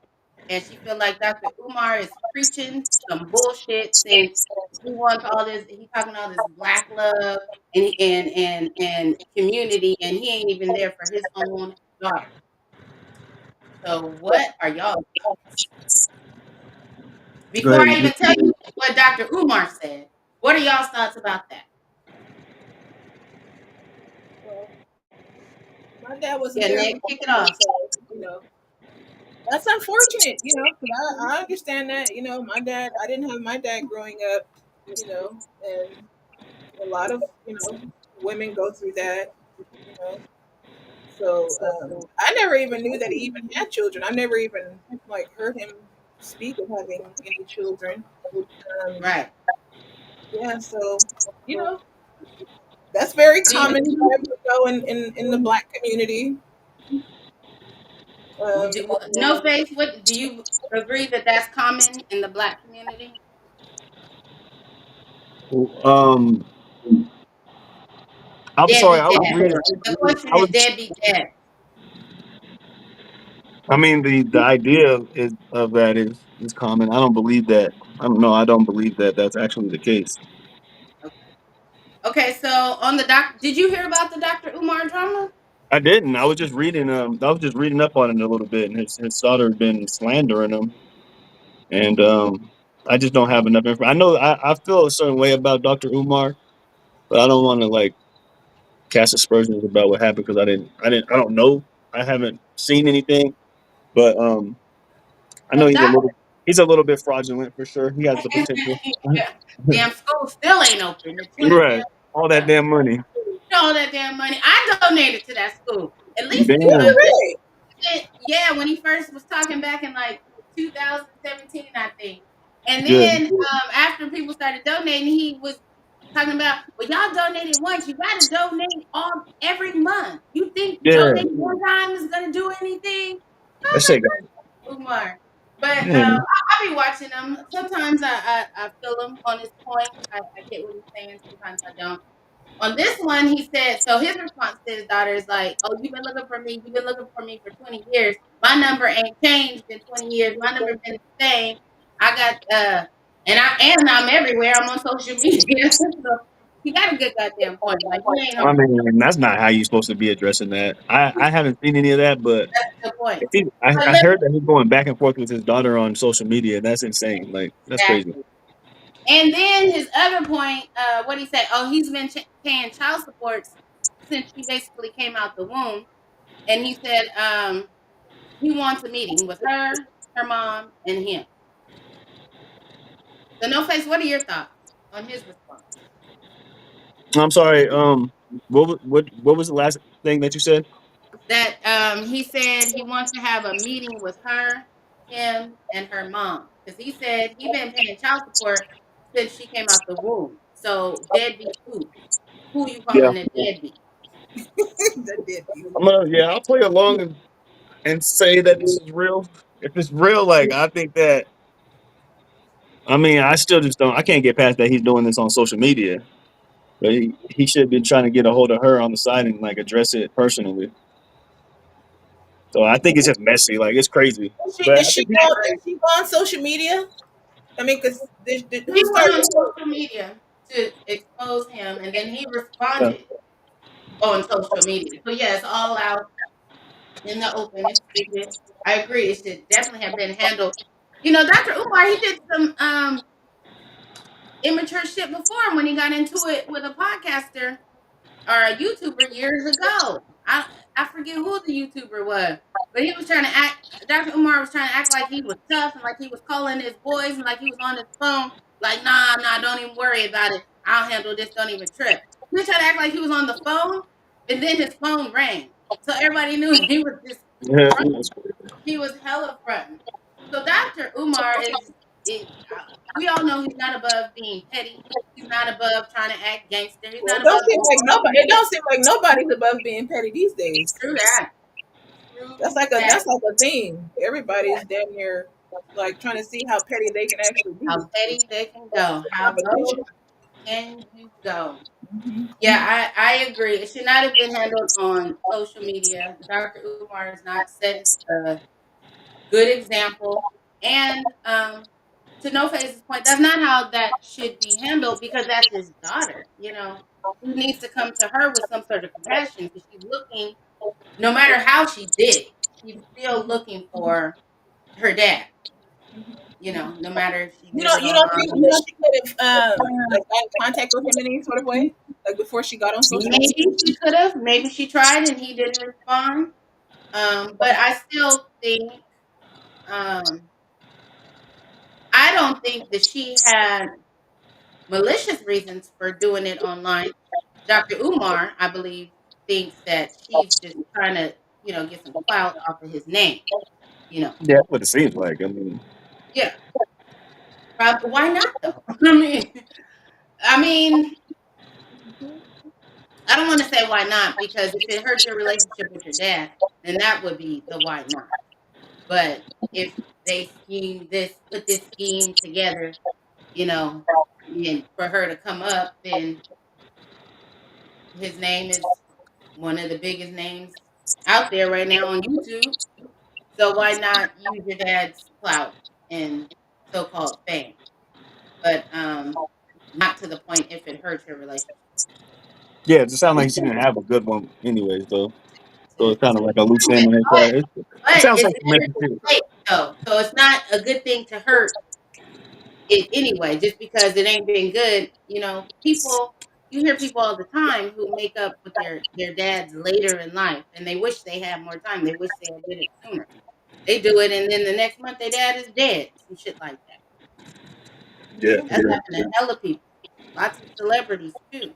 and she feel like Dr. Umar is preaching some bullshit since he wants all this. He talking all this black love and community, and he ain't even there for his own daughter. So what are y'all thoughts? Go Before ahead. I even tell you what Dr. Umar said, what are y'all's thoughts about that? Well, my dad wasn't Yeah, there Nick, for kick it me, off. so that's unfortunate. 'Cause I understand that. My dad. I didn't have my dad growing up. And a lot of women go through that. You know, so I never even knew that he even had children. I never even like heard him speak of having any children. Um, Right. yeah, so you know that's very Do you, common in the black community. Um, no face? What do you agree that that's common in the black community? Um, I'm sorry. Deadbeat I was dad. reading. The question I is was. deadbeat dad. I mean, the idea of that is common. I don't believe that. I don't know. I don't believe that that's actually the case. Okay. Okay. So on the did you hear about the Dr. Umar drama? I didn't. I was just reading. I was just reading up on it a little bit, and his daughter had been slandering him, and I just don't have enough information. I know I feel a certain way about Dr. Umar, but I don't want to like cast aspersions about what happened because I don't know. I haven't seen anything, but I know The doctor. he's a little bit fraudulent for sure. He has the potential. Yeah. Damn school still ain't open. The 20 Right. damn. All that damn money. All that damn money. I donated to that school at least two did you Damn. times. really? Yeah, when he first was talking back in like 2017, I think. And Yeah. then after people started donating, he was talking about, well, y'all donated once. You got to donate all every month. You think Yeah. donating one time is going to do anything? I That was like, shit got Umar. But man. I be watching him. Sometimes I feel him on his point. I get what he's saying. Sometimes I don't. On this one, he said, so his response to his daughter is like, oh, you've been looking for me. You've been looking for me for 20 years. My number ain't changed in 20 years. My number been the same. I got, I'm everywhere. I'm on social media. So he got a good goddamn point. Like, you ain't I on mean, that's not how you're supposed to be addressing that. I haven't seen any of that, but the point. But I look, heard that he's going back and forth with his daughter on social media. That's insane. Like that's crazy. exactly. And then his other point, what he said, oh, he's been paying child support since she basically came out the womb. And he said, he wants a meeting with her mom, and him. So, No Face, what are your thoughts on his response? I'm sorry. What was the last thing that you said? That he said he wants to have a meeting with her, him, and her mom. Because he said he been paying child support since she came out the womb. So, deadbeat who? Who you Yeah. calling a deadbeat? That did be. I'll play along and say that this is real. If it's real, like I think that I mean, I still just don't I can't get past that he's doing this on social media. But he should have been trying to get a hold of her on the side and like address it personally. So I think it's just messy. Like it's crazy. But Did I she think I go? agree. Did she go on social media? I mean, because who He went started? on social media to expose him, and then he yeah. responded on social media. So, yeah, it's all out in the open. It's secret. I agree. It should definitely have been handled. Dr. Umar, he did some immature shit before when he got into it with a podcaster or a YouTuber years ago. I forget who the YouTuber was, but he was trying to act. Dr. Umar was trying to act like he was tough and like he was calling his boys and like he was on his phone. Like, nah, don't even worry about it. I'll handle this. Don't even trip. He was trying to act like he was on the phone, and then his phone rang, so everybody knew he was just Yeah, front. He was hella fronting. So Dr. Umar is. We all know he's not above being petty. He's not above trying to act gangster. He's Well, not it don't above seem being like nobody. It don't seem like nobody's above being petty these days. true that. True that. That's like a thing. Everybody's damn near like trying to see how petty they can actually be. How petty they can go. How low Competition. can you go? Mhm. Yeah, I agree. It should not have been handled on social media. Dr. Umar is not set. good example. And to No Face's point, that's not how that should be handled because that's his daughter. You know, he needs to come to her with some sort of compassion because she's looking. No matter how she did it, she's still looking for her dad. You know, no matter if she did it You don't think online. that she could have like got in contact with him in any sort of way, like before she got on social media? Maybe she could have. Maybe she tried and he didn't respond. But I still think um, I don't think that she had malicious reasons for doing it online. Dr. Umar, I believe, thinks that she's just trying to, get some clout off of his name. You know, Yeah, that's what it seems like. I mean, yeah. Why not though? I mean, I don't want to say why not because if it hurts your relationship with your dad, then that would be the why not. But if they put this scheme together, you know, and for her to come up, then his name is one of the biggest names out there right now on YouTube. So why not use your dad's clout and so-called fame? But not to the point if it hurts your relationship. yeah, it sounds like she didn't have a good one, anyways. Though, so To, it's kind to of like a loose prove end it. on his But side. It sounds it's like better domestic to too. say it though. So it's not a good thing to hurt it anyway, just because it ain't been good. You hear people all the time who make up with their dads later in life, and they wish they had more time. They wish they had did it sooner. They do it, and then the next month their dad is dead. Some shit like that. Yeah, That's happened to hella people. Lots of celebrities too.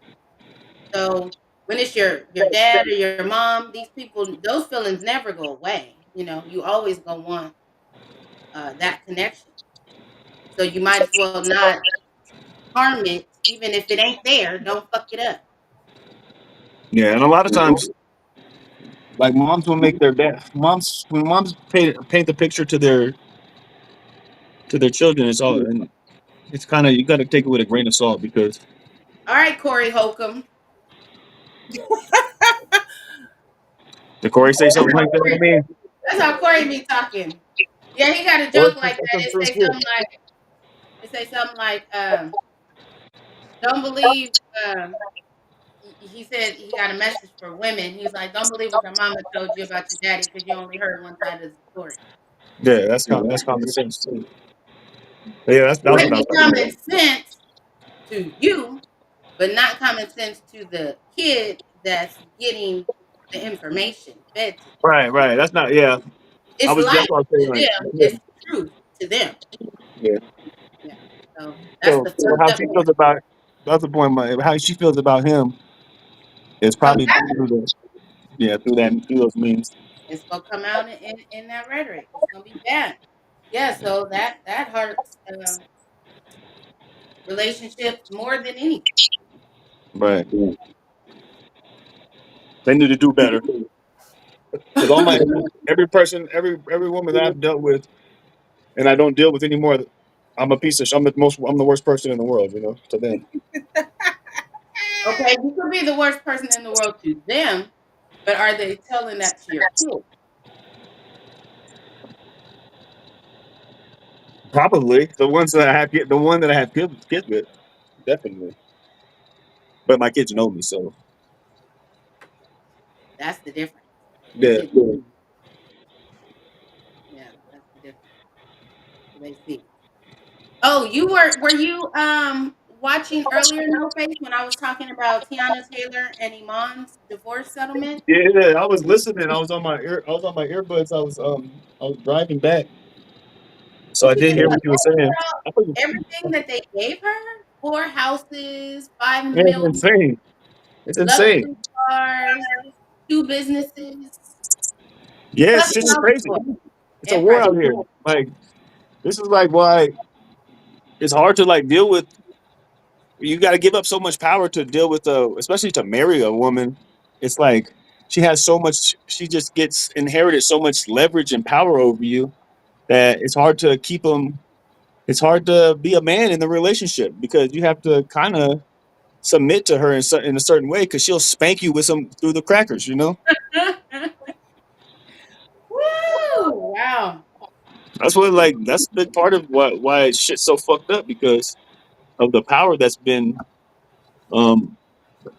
So when it's your dad or your mom, these people, those feelings never go away. You always gonna want that connection. So you might as well not harm it, even if it ain't there. Don't fuck it up. yeah, and a lot of times, like moms will make their moms when moms paint the picture to their children. It's all and it's kind of you got to take it with a grain of salt because All right, Corey Holcomb. did Corey say something like that? I mean, That's how Corey be talking. Yeah, he got a well, joke like it's that. some truth here. It say something like, don't believe. He said he got a message for women. He was like, don't believe what your mama told you about your daddy because you only heard one side of the story. Yeah, that's common sense too. But yeah, that was Might what I be was talking about. common sense to you, but not common sense to the kid that's getting the information fed to them. Right, right. That's not. Yeah, It's that's life what I was saying. to Like, them. yeah, It's truth to them. yeah. Yeah. So that's So, the so fucked how up she part. feels about that's the point. How she feels about him is Come probably back. through the through those means. It's gonna come out in that rhetoric. It's gonna be bad. Yeah. So that hurts relationships more than anything. Right. They need to do better. Because all my every person, every woman that I've dealt with, and I don't deal with anymore, I'm a piece of. I'm the worst person in the world. To them. Okay, you could be the worst person in the world to them, but are they telling that to your kids? Probably the one that I have kids with, definitely. But my kids know me, so That's the difference. Your yeah. kids, yeah, that's the difference. They see. Oh, were you watching earlier No Face when I was talking about Teyana Taylor and Iman's divorce settlement? Yeah, I was listening. I was on my earbuds. I was driving back, so I What you did think hear about what you were that, saying. girl? I thought you- Everything that they gave her, 4 houses, five Yeah, it's million, insane. It's insane. luxury cars, 2 businesses, Yeah, plus shit's child crazy. support It's a and war private. out here. Like this is like why it's hard to like deal with. You got to give up so much power to deal with especially to marry a woman. It's like she has so much. She just gets inherited so much leverage and power over you that it's hard to keep them. It's hard to be a man in the relationship because you have to kind of submit to her in a certain way because she'll spank you with some through the crackers. Woo! Wow. That's what like that's a big part of why shit's so fucked up because of the power that's been um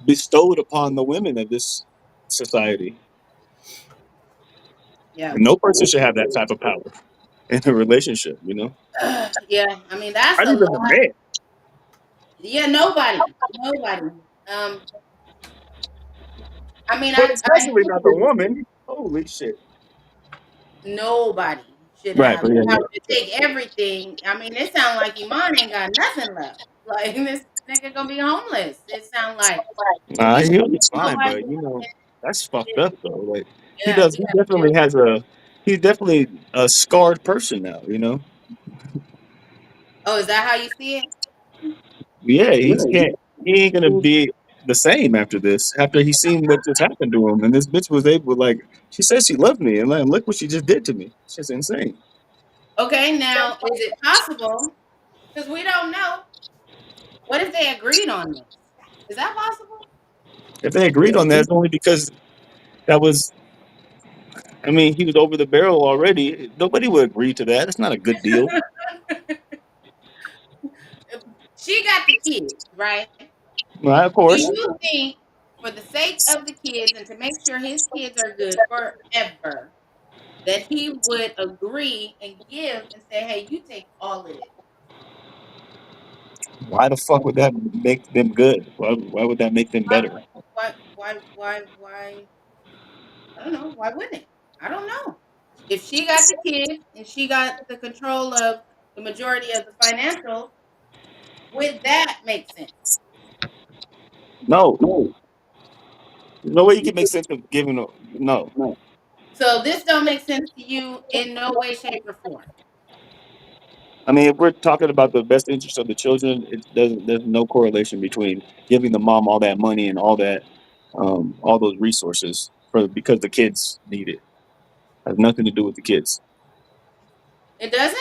bestowed upon the women of this society. Yeah. And no person should have that type of power in a relationship, you know? Yeah. I mean, that's Not a even the lot. man. Yeah, nobody. Nobody. Um, I mean, But I especially not the woman. Holy shit. nobody should Right, have but the yeah, power yeah. to take everything. I mean, it sounds like Iman ain't got nothing left. Like this nigga gonna be homeless. It sounds like if Nah, you he'll be fine, nobody, but that's fucked up though. Like yeah, he definitely has he's definitely a scarred person now, you know? oh, is that how you see it? Yeah, he ain't gonna be the same after this. After he seen what just happened to him, and this bitch was able like she said she loved me, and like look what she just did to me. It's just insane. Okay, now is it possible? Because we don't know. What if they agreed on this? Is that possible? If they agreed on that, it's only because that was. I mean, he was over the barrel already. Nobody would agree to that. It's not a good deal. She got the kids, right? Right, of Do course. you think, for the sake of the kids and to make sure his kids are good forever, that he would agree and give and say, "Hey, you take all of it"? Why the fuck would that make them good? Why would that make them Why? better? Why? I don't know. Why wouldn't it? I don't know. If she got the kids and she got the control of the majority of the financial, would that make sense? No, no way you can make sense of giving. No, So this don't make sense to you in no way, shape, or form. I mean, if we're talking about the best interest of the children, it doesn't. There's no correlation between giving the mom all that money and all those resources for because the kids need it. Has nothing to do with the kids. It doesn't.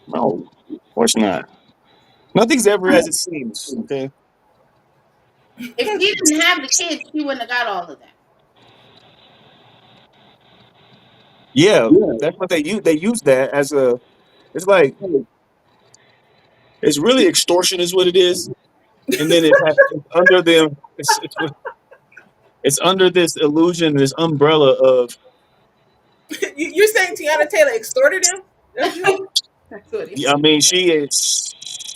No, of course not. Nothing's ever as it seems. Okay. If she didn't have the kids, she wouldn't have got all of that. Yeah, that's what they use. They use that as a. It's like it's really extortion is what it is, and then it's under them. It's under this illusion, this umbrella of. You're saying Teyana Taylor extorted him? That's what you're saying? That's what he I said. mean,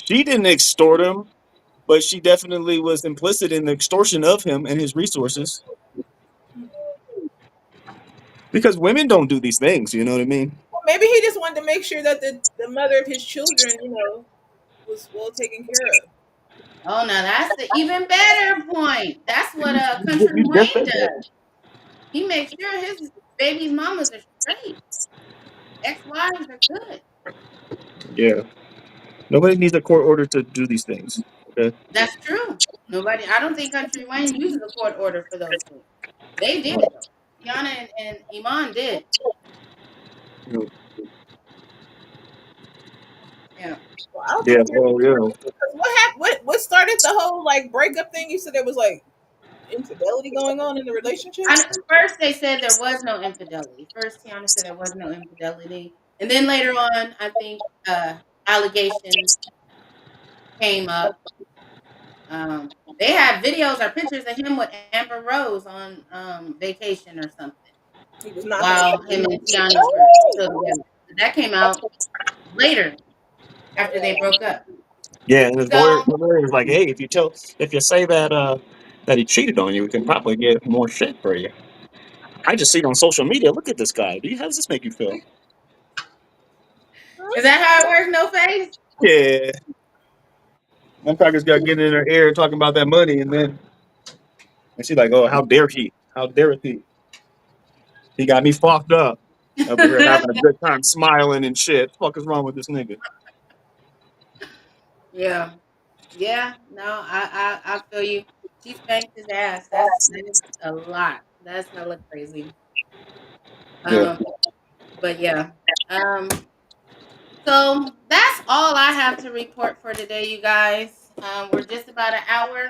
she didn't extort him, but she definitely was implicit in the extortion of him and his resources. Because women don't do these things, you know what I mean? Well, maybe he just wanted to make sure that the mother of his children, was well taken care of. Oh, now that's the even better point. That's what Country You just Wayne said that. does. He makes sure his baby's mamas are straight. Ex-wives are good. Yeah. Nobody needs a court order to do these things. Okay. That's true. Nobody. I don't think Country Wayne uses a court order for those things. They did it though. Tiana and Iman did. Yeah. Well, I don't Yeah, think well, yeah. what happened. What started the whole like breakup thing? You said there was like infidelity going on in the relationship. First, they said there was no infidelity. First, Tiana said there was no infidelity, and then later on, I think allegations came up. They had videos or pictures of him with Amber Rose on vacation or something He was knocking while it. him and Tiana were still Oh, together. That came out later after they broke up. Yeah, and So the lawyer was like, hey, if you say that he cheated on you, we can probably get more shit for you. I just see it on social media. Look at this guy. How does this make you feel? is that how it works? No face. Yeah. Them crackers got getting in her ear talking about that money, and she's like, "Oh, how dare he? How dare he? He got me fucked up over here having a good time, smiling and shit. Fuck is wrong with this nigga?" Yeah. Yeah, no, I feel you. She spanked his ass. That's a lot. That's hella crazy. Yeah, Um, but yeah. Um, so that's all I have to report for today, you guys. We're just about an hour,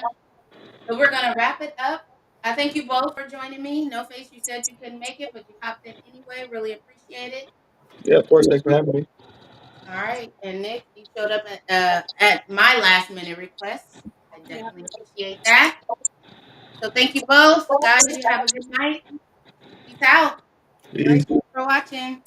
so we're gonna wrap it up. I thank you both for joining me. No face, you said you couldn't make it, but you hopped in anyway. Really appreciate it. Yeah, of course. Thanks for having me. All right. And Nick, you showed up at my last minute request. I Yeah. definitely appreciate that. So thank you both. Guys, you have a good night. Peace out. Peace. Thanks for watching.